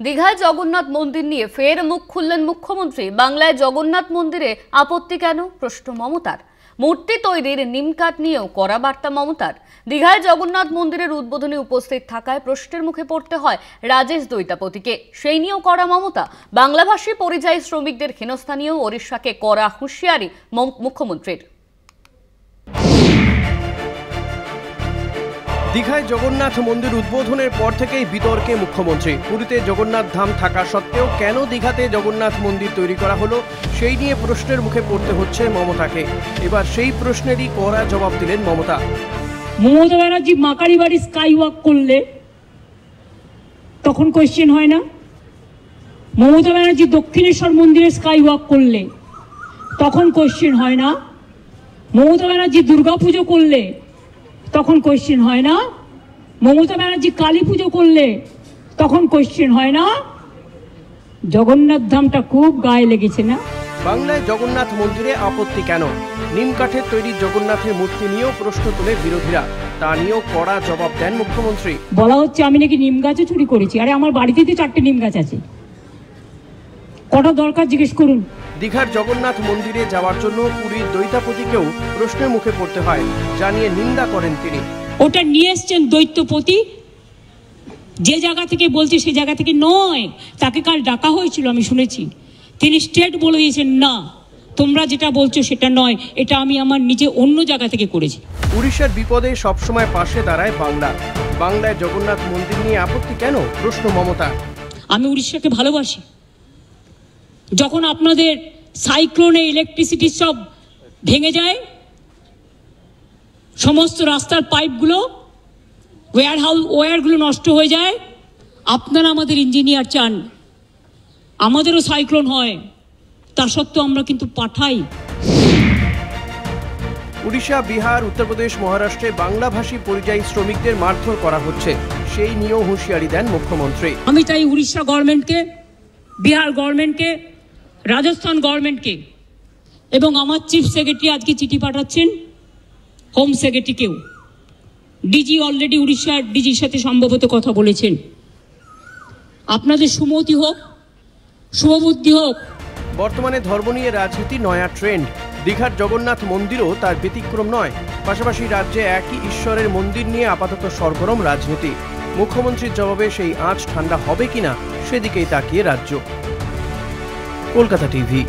দীঘায় জগন্নাথ মন্দির নিয়ে ফের মুখ খুললেন মুখ্যমন্ত্রী। বাংলায় জগন্নাথ মন্দিরে আপত্তি কেন, প্রশ্ন মমতার। মূর্তি তৈরির নিমকাঠ নিয়েও কড়া বার্তা মমতার। দীঘায় জগন্নাথ মন্দিরের উদ্বোধনে উপস্থিত থাকায় প্রশ্নের মুখে পড়তে হয় রাজেশ দৈতাপতিকে, সেই নিয়েও কড়া মমতা। বাংলাভাষী পরিযায়ী শ্রমিকদের হেনস্থা নিয়েও ওড়িশাকে কড়া হুঁশিয়ারি মুখ্যমন্ত্রীর। দীঘায় জগন্নাথ মন্দির উদ্বোধনের পর থেকেই বিতর্কে মুখ্যমন্ত্রী। পুরীতে জগন্নাথ ধাম থাকা সত্ত্বেও কেন দীঘাতে জগন্নাথ মন্দির তৈরি করা হলো, সেই নিয়ে প্রশ্নের মুখে পড়তে হচ্ছে মমতাকে। এবার সেই প্রশ্নেরই কড়া জবাব দিলেন মমতা। মমতা ব্যানার্জি মাকারি বাড়ি স্কাই ওয়াক করলে তখন কোয়েশ্চেন হয় না? মমতা ব্যানার্জি দক্ষিণেশ্বর মন্দিরে স্কাই ওয়াক করলে তখন কোয়েশ্চেন হয় না? মমতা ব্যানার্জি দুর্গাপুজো করলে তখন কোয়েশ্চেন হয় না? মমতা ব্যানার্জি কালী পুজো করলে তখন কোয়েশ্চেন হয় না? জগন্নাথ ধামটা খুব গায়ে লেগেছে না? বাংলায় জগন্নাথ মন্দিরে আপত্তি কেন? নিম কাঠের তৈরি জগন্নাথের মূর্তি নিয়েও প্রশ্ন তোলে বিরোধীরা। তা নিয়েও কড়া জবাব দেন মুখ্যমন্ত্রী। বলা হচ্ছে আমি নাকি নিম গাছও চুরি করেছি। আরে আমার বাড়িতে তো 4টে নিম গাছ আছে, কটা দরকার জিজ্ঞেস করুন। দীঘার জগন্নাথ মন্দিরে যাওয়ার জন্য পুরীর দৈতাপতিকেও প্রশ্নের মুখে পড়তে হয়, জানিয়ে নিন্দা করেন তিনি। ওটা নিয়ে এসছেন দৈত্যপতি, যে জায়গা থেকে বলছে সে জায়গা থেকে নয়। তাকে কাল ডাকা হয়েছিল, আমি শুনেছি। তিনি স্টেট বলে দিয়েছেন, না তোমরা যেটা বলছো সেটা নয়, এটা আমি আমার নিজে অন্য জায়গা থেকে করেছি। উড়িষ্যার বিপদে সবসময় পাশে দাঁড়ায় বাংলা। বাংলায় জগন্নাথ মন্দির নিয়ে আপত্তি কেন, প্রশ্ন মমতা। আমি উড়িষ্যাকে ভালোবাসি। যখন আপনাদের সাইক্লোনে ইলেকট্রিসিটি সব ভেঙে যায়, সমস্ত রাস্তার পাইপগুলো, ওয়্যারগুলো নষ্ট হয়ে যায়, আপনারা আমাদের ইঞ্জিনিয়ার চান আমাদেরও সাইক্লোন হয়, তা সত্ত্বেও আমরা কিন্তু পাঠাই। উড়িষ্যা, বিহার, উত্তরপ্রদেশ, মহারাষ্ট্রে বাংলাভাষী পরিযায়ী শ্রমিকদের মারধর করা হচ্ছে, সেই নিয়েও হুঁশিয়ারি দেন মুখ্যমন্ত্রী। আমি চাই উড়িষ্যা গভর্নমেন্টকে, বিহার গভর্নমেন্টকে, রাজস্থান গভর্নমেন্টকে এবং আমার চিফ সেক্রেটারি আজকে চিঠি পাঠাচ্ছেন হোম সেক্রেটারিকেও। ডিজি অলরেডি উড়িষ্যার ডিজির সাথে সম্ভবত কথা বলেছেন। আপনাদের সুমতি হোক, শুভবুদ্ধি হোক। বর্তমানে ধর্ম নিয়ে রাজনীতি নয়া ট্রেন্ড। দীঘার জগন্নাথ মন্দিরও তার ব্যতিক্রম নয়। পাশাপাশি রাজ্যে একই ঈশ্বরের মন্দির নিয়ে আপাতত সরগরম রাজনীতি। মুখ্যমন্ত্রীর জবাবে সেই আঁচ ঠান্ডা হবে কিনা, সেদিকেই তাকিয়ে রাজ্য। কলকাতা টিভি।